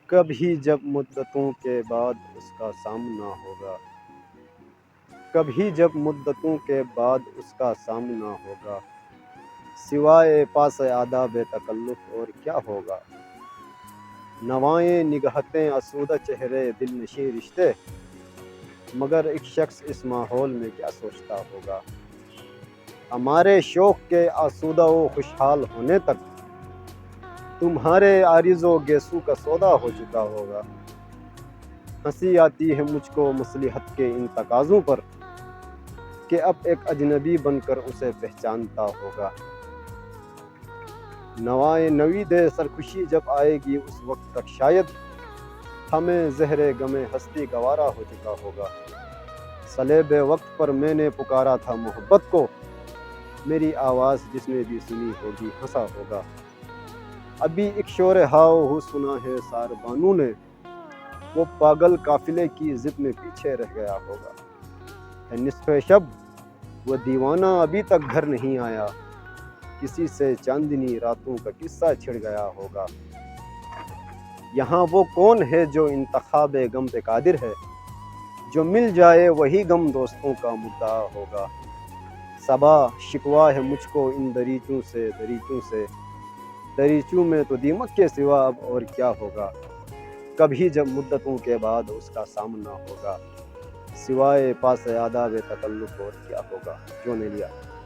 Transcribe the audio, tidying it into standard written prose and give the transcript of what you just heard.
کبھی جب مدتوں کے بعد اس کا سامنا ہوگا، کبھی جب مدتوں کے بعد اس کا سامنا ہوگا، سوائے پاس آداب تکلف اور کیا ہوگا؟ نوائیں نگہتیں آسودہ چہرے دل نشیں رشتے، مگر ایک شخص اس ماحول میں کیا سوچتا ہوگا؟ ہمارے شوق کے آسودہ و خوشحال ہونے تک تمہارے عارض و گیسو کا سودا ہو چکا ہوگا۔ ہنسی آتی ہے مجھ کو مصلحت کے ان تقاضوں پر کہ اب ایک اجنبی بن کر اسے پہچانتا ہوگا۔ نوائے نوید سرخوشی جب آئے گی اس وقت تک شاید ہمیں زہر غم ہستی گوارا ہو چکا ہوگا۔ صلیب وقت پر میں نے پکارا تھا محبت کو، میری آواز جس نے بھی سنی ہوگی ہنسا ہوگا۔ ابھی ایک شور ہاؤ ہو سنا ہے ساربانوں نے، وہ پاگل قافلے کی ضد میں پیچھے رہ گیا ہوگا۔ ہے نصف شب وہ دیوانہ ابھی تک گھر نہیں آیا، کسی سے چاندنی راتوں کا قصہ چھڑ گیا ہوگا۔ یہاں وہ کون ہے جو انتخاب غم پہ قادر ہے، جو مل جائے وہی غم دوستوں کا مدعا ہوگا۔ صبا شکوا ہے مجھ کو ان دریچوں سے، دریچوں میں تو دیمک کے سوا اب اور کیا ہوگا؟ کبھی جب مدتوں کے بعد اس کا سامنا ہوگا، سوائے پاس آداب تکلف اور کیا ہوگا؟ جو نے لیا